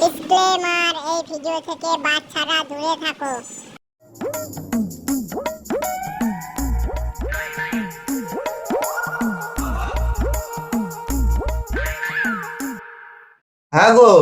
Disclaimer, এই video থেকে বাচ্চারা দূরে থাকো। হ্যাঁ গো,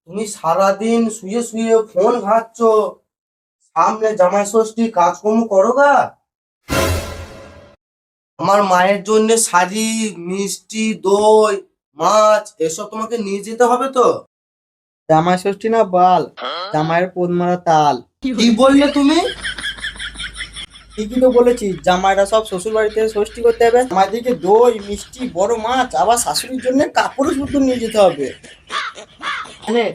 তুমি সারাদিন শুয়ে শুয়ে ফোন ঘাঁটছ, সামনে জামাই ষষ্ঠী, কাজকর্ম করো গা। আমার মায়ের জন্য শাড়ি, মিষ্টি, দই, মাছ এসব তোমাকে নিয়ে যেতে হবে তো। জামাই ষষ্ঠী না বাল, জামাইয়ের পোদ মারা তাল। কি বললে তুমি? ঠিকই তো বলেছি, জামাইরা সব শ্বশুর বাড়িতে ষষ্ঠী করতে হবে, আমাদেরকে দই মিষ্টি বড় মাছ, আবার শাশুড়ির জন্য কাপড় শুদ্ধ নিয়ে যেতে হবে। মানে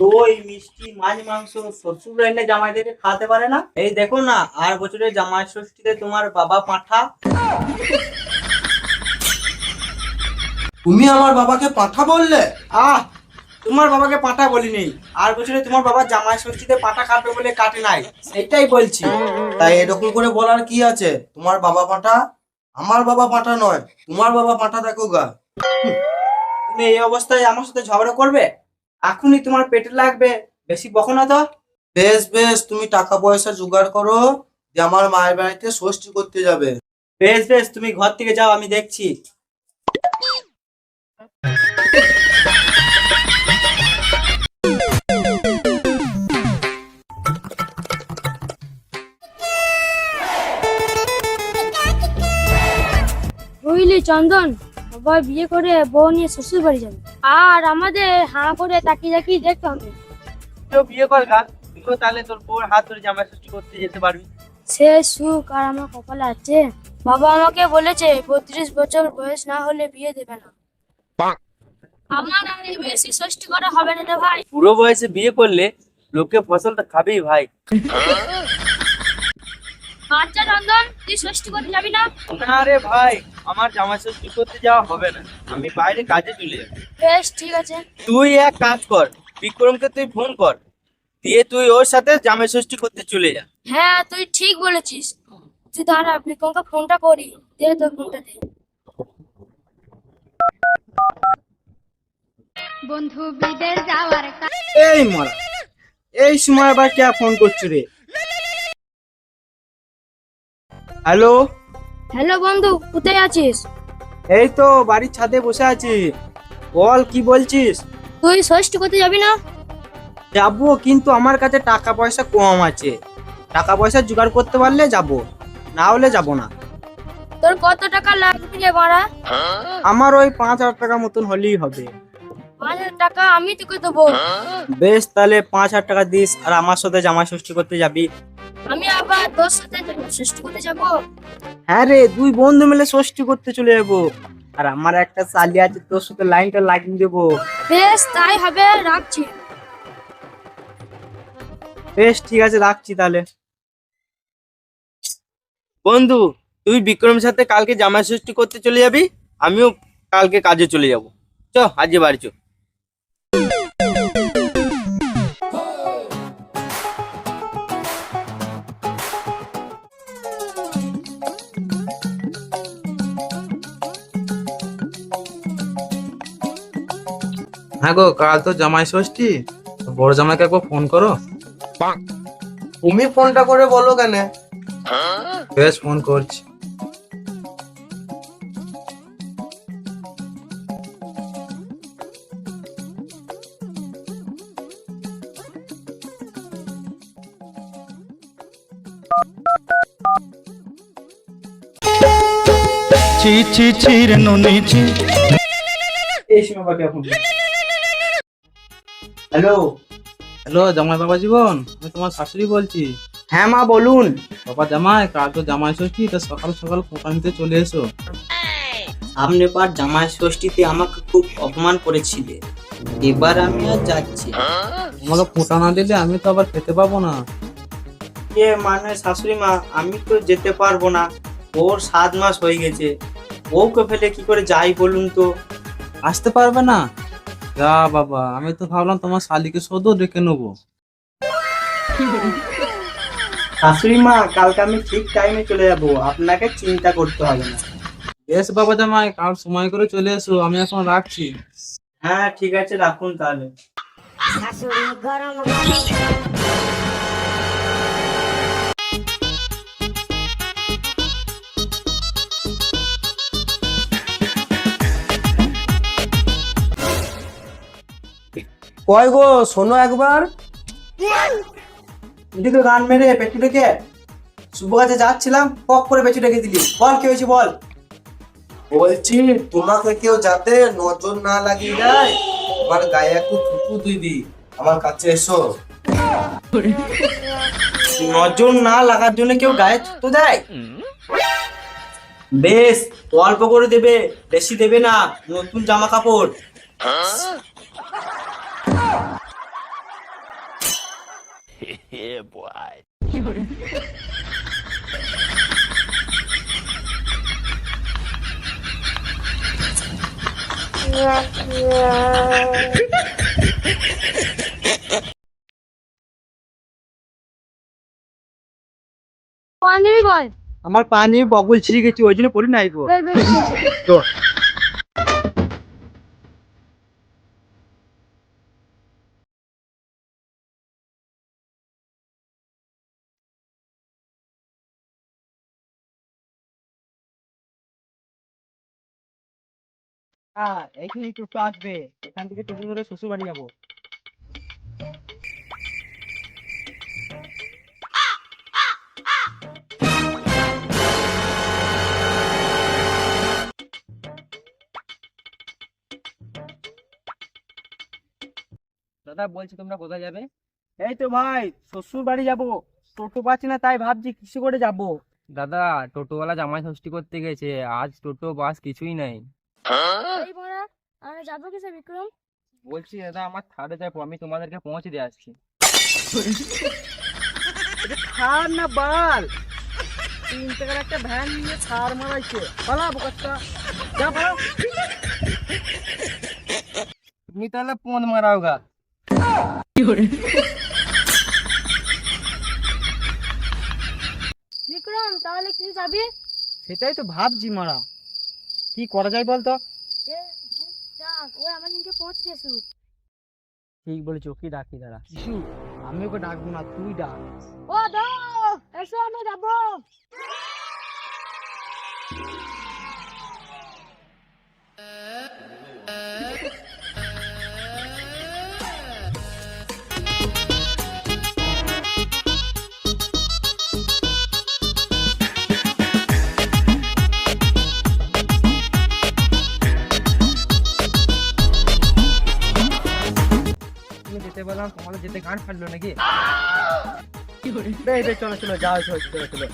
দই মিষ্টি মাছ মাংস শ্বশুর বাড়িতে জামাইদেরকে খাওয়াতে পারে না। এই দেখো না, আর বছরের জামাই ষষ্ঠীতে তোমার বাবা পাঠা। তুমি আমার বাবাকে পাঠা বললে? আহ, তোমার বাবাকে পাঠা বলিনি, আর বছরে তোমার বাবা জামাই ষষ্ঠীতে পাঠা খাবে বলে কাটে নাই, সেটাই বলছি। তাই এরকম করে বলার কি আছে? তোমার বাবা পাঠা, আমার বাবা পাঠা নয়, তোমার বাবা পাঠা। দেখো গা, তুমি এই অবস্থায় আমার সাথে ঝগড়া করবে? এখনই তোমার পেটে লাগবে, বেশি বকো না তো। বেশ বেশ, তুমি টাকা পয়সা জোগাড় করো, যে আমার মায়ের বাড়িতে ষষ্ঠী করতে যাবে। বেশ বেশ, তুমি ঘর থেকে যাও, আমি দেখছি। বুঝলি চন্দন, সবাই বিয়ে করে বউ নিয়ে শ্বশুর বাড়ি যাবে, আর আমাদের হাঁ করে তাকিয়ে তাকিয়ে দেখতে হবে। তো বিয়ে কর গা, তুইও তাহলে তোর বউর হাত ধরে জামাই ষষ্ঠী করতে যেতে পারবি। সে সুখ আর আমার কপালে আছে। বাবা আমাকে বলেছে 32 বছর বয়স না হলে বিয়ে দেবে না। আমার আর এই বেশি ষষ্ঠী করা হবে না রে ভাই। পুরো বয়সে বিয়ে করলে লোকে ফসলটা খাবেই ভাই। আচ্ছা চন্দন, তুই ষষ্ঠী করতে যাবি না? না রে ভাই, আমার জামাই ষষ্ঠী করতে যাওয়া হবে না, আমি বাইরে কাজে চলে যাবো। বেশ ঠিক আছে। তুই এক কাজ কর, বিক্রমকে তুই ফোন কর, দিয়ে তুই ওর সাথে জামাই ষষ্ঠী করতে চলে যা। হ্যাঁ তুই ঠিক বলেছিস। তুই দাঁড়া, বিক্রমকে ফোনটা করি, দে তোর ফোনটা দে। বন্ধু বিদেশ যাওয়ার এই মরা, এই সময় আবার কে ফোন করছো রে? হ্যালো। হ্যালো বন্ধু, কোথায় আছিস? এই তো বাড়ির ছাদে বসে আছি, বল কি বলছিস? তুই ষষ্ঠী করতে যাবি না? যাবো, কিন্তু আমার কাছে টাকা পয়সা কম আছে, টাকা পয়সা জোগাড় করতে পারলে যাবো, না হলে যাবো না। তোর কত টাকা লাগবে রে বাড়া? আমার ওই 5,000 টাকা মতন হলেই হবে। 5,000 টাকা আমি তোকে দেবো। বেশ, তাহলে 5,000 টাকা দিস, আর আমার সাথে জামাই ষষ্ঠী করতে যাবি। আমি আবার তোর সাথে ষষ্ঠী করতে যাবো? হ্যাঁ রে, দুই বন্ধু মিলে ষষ্ঠী করতে চলে যাবো, আর আমার একটা চালি আছে, তোর সাথে লাইনটা লাগিয়ে দেবো। বেশ তাই হবে, রাখছি। বেশ ঠিক আছে, রাখছি তাহলে। বন্ধু, তুই বিক্রমের সাথে কালকে জামাই ষষ্ঠী করতে চলে যাবি, আমিও কালকে কাজে চলে যাব। চ আজকে বাড়ি চ। হ্যাঁ গো, কাল তো জামাই ষষ্ঠী, বড় জামাইকে একবার ফোন করো। তুমি ফোনটা করে বলো কেন? বেশ, ফোন করছি। ছি ছি ছি রে নুনি ছি। এই সময় বাকি এখন। হ্যালো। হ্যালো জামাই বাবা জীবন, আমি তোমার শাশুড়ি বলছি। হ্যাঁ মা বলুন। বাবা জামাই, কাল তো জামাই ষষ্ঠী, তা সকাল সকাল কোম্পানিতে চলে এসো। সামনে পার জামাই ষষ্ঠীতে আমাকে খুব অপমান করেছিলে, এবার আমি আর যাচ্ছি। তোমাকে ফোঁটা না দিলে আমি তো আবার খেতে পাবো না। মানে শাশুড়ি মা, আমি তো যেতে পারবো না, ওর 7 মাস হয়ে গেছে, ওকে ফেলে কি করে যাই বলুন তো? আসতে পারবে না? যা বাবা, আমি তো ভাবলাম তোমার শালিকে শুধু ডেকে নেবো। শাশুড়ি মা, কালকে আমি ঠিক টাইমে চলে যাব, আপনাকে চিন্তা করতে হবে না। বেশ বাবা জামাই, কাল সময় করে চলে এসো, আমি এখন রাখছি। হ্যাঁ ঠিক আছে, রাখুন তাহলে। শাশুড়ি গরম গরম কয় গো শোনো একবার। এদিকে গান মেরে পেটু ডেকে শুভ কাছে যাচ্ছিলাম, পক করে পেছু ডেকে দিলি। বল কি হয়েছে বল। বলছি তোমাকে কেউ যাতে নজর না লাগিয়ে দেয়, আমার গায়ে একটু থুতু দিদি, আমার কাছে এসো। নজর না লাগার জন্য কেউ গায়ে থুতো দেয়? বেশ, অল্প করে দেবে, বেশি দেবে না। নতুন জামা কাপড়। পাঞ্জাবি বল। আমার পানি বগল ছিঁড়ে গেছে, ওই জন্য পড়ি নাই গো। তো এইখানে টোটো আসবে, এখান থেকে টোটো ধরে শ্বশুর বাড়ি যাবো। দাদা বলছি তোমরা কোথায় যাবে? এই তো ভাই শ্বশুর বাড়ি যাবো, টোটো পাচ্ছি না তাই ভাবছি কিসে করে যাবো। দাদা টোটোওয়ালা জামাই ষষ্ঠী করতে গেছে, আজ টোটো বাস কিছুই নাই। এই বড়া, আমরা যাবো কিসে বিক্রম? বলছি দাদা আমার থার্ডে যাবো, আমি তোমাদেরকে পৌঁছে দিয়ে আসছি। ছাড় না বাল, 3 টাকার একটা ভ্যান নিয়ে ছাড় মারাইছে। পালা বোকাচ্চা, যা পালা। তুমি তাহলে ফোন মারাও গা। বিক্রম তাহলে কি যাবি? সেটাই তো ভাবছি মারা, কি করা যায় বলতো। এ যাক, ওই আমাদেরকে পৌঁছে দিয়েছু। ঠিক বলেছি, ওকে ডাকি দাঁড়া। শিশু আমি ওকে ডাকবো না, তুই ডাক। ও দাও, এসো আমরা যাবো। তুমি যেতে বললাম, তোমাদের যেতে গান ফাটলো নাকি? চলো চলো, যাও চলো চলো চলো।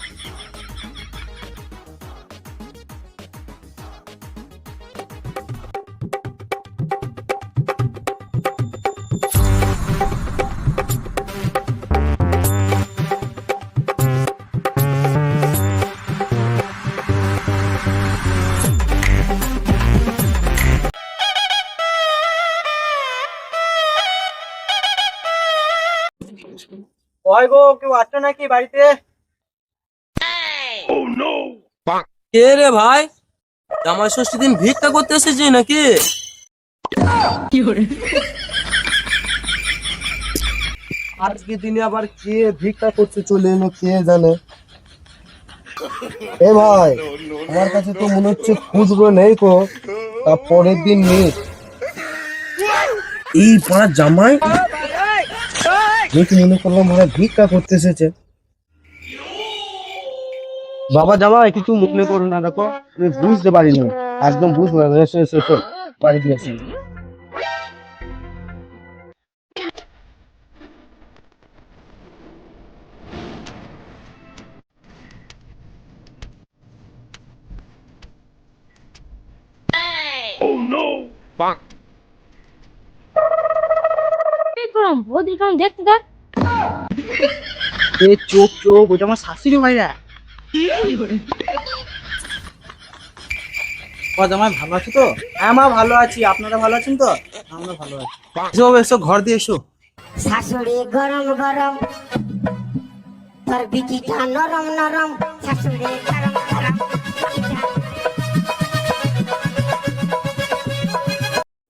ওই গো, কেউ আছো নাকি বাড়িতে? কে রে ভাই, জামাই ষষ্ঠীর দিন ভিক্ষা করতে এসেছি নাকি? আজকে দিনে আবার কে ভিক্ষা করতে চলে এলো কে জানে। এ ভাই, আমার কাছে তো মনে হচ্ছে খুচরো নেই কো, তার পরের দিন নেই। এই 5 জামাই দেখে মনে করলাম মানে ভিক্ষা করতে এসেছে। বাবা জামাই কিছু মনে করো না, দেখো আমি বুঝতে পারিনি, একদম বুঝতে পারি। এসো এসো এসো, বাড়ি দিয়ে এসো। বিক্রম ওদিকে আমি দেখতে দেখ। এ চোখ চোখ, ওটা আমার শাশুড়ি ভাইরা। জামাই ভালো আছো তো? হ্যাঁ মা ভালো আছি, আপনারা ভালো আছেন তো? আমরা ভালো আছি। এসো এসো, ঘর দিয়ে এসো। শাশুড়ি গরম গরম তোর বিটিটা নরম নরম শাশুড়ি গরম গরম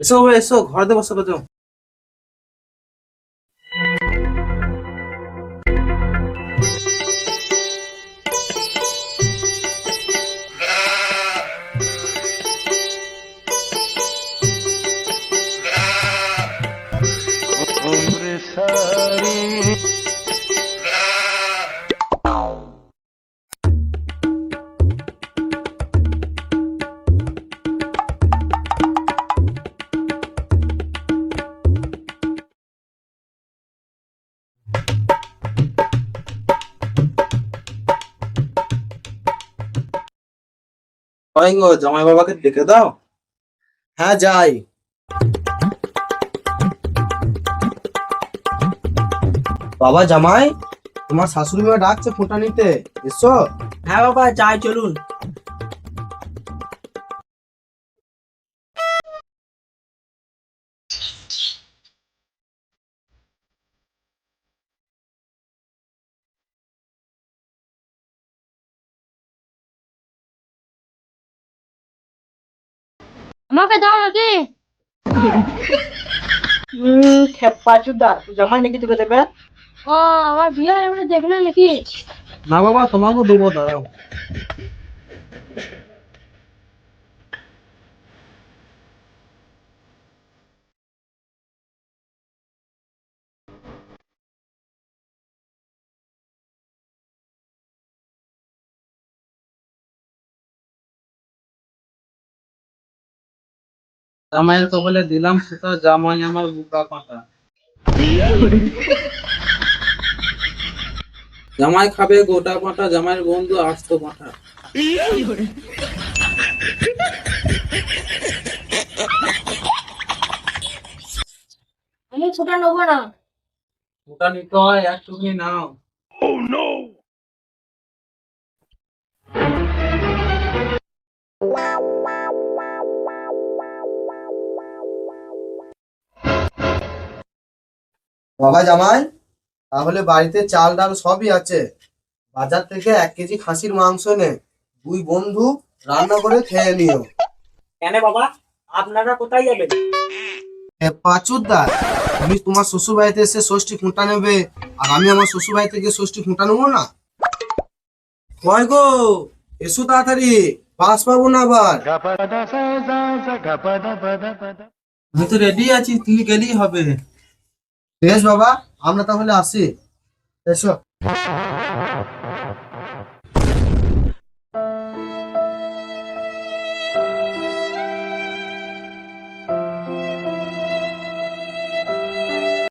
এসো এসো, ঘর দিয়ে বসো। হয় গো, জামাই বাবাকে ডেকে দাও। হ্যাঁ যাই। বাবা জামাই, তোমার শাশুড়ি মা ডাকছে ফোঁটা নিতে, এসো। হ্যাঁ বাবা, যাই, চলুন। আমাকে দাও নাকি? খেপা চুদা, জামাই নাকি তোকে দেবে? ও, আমার বিয়ে এবারে দেখলে নাকি? না বাবা, তোমাকেও দেবো, দাঁড়াও। জামাইয়ের কপালে দিলাম ফুটা, জামাই আমার বুকা পাটা। জামাই খাবে গোটা পাটা, জামাইয়ের বন্ধু আস্ত পাটা। আমি ছোটা নেবো না। ওটা নিতে হয়, একটুখানি নাও। বাবা জামাই, তাহলে বাড়িতে চাল ডাল সবই আছে, বাজার থেকে 1 কেজি খাসির মাংস এনে 2 বন্ধু রান্না করে খেয়ে নিও। কেন বাবা, আপনারা কোথায় যাবেন? পাচুদা, তুমি তোমার শ্বশুর বাড়িতে এসে ষষ্ঠী খুঁটা নেবে, আর আমি আমার শ্বশুর বাড়ি থেকে ষষ্ঠী খুঁটা নেবো না? কয় গো, এসো তাড়াতাড়ি, পাস পাবো না আবার। আমি তো রেডি আছি, তুই গেলেই হবে। বেশ বাবা, আমরা তাহলে আসি, এসো।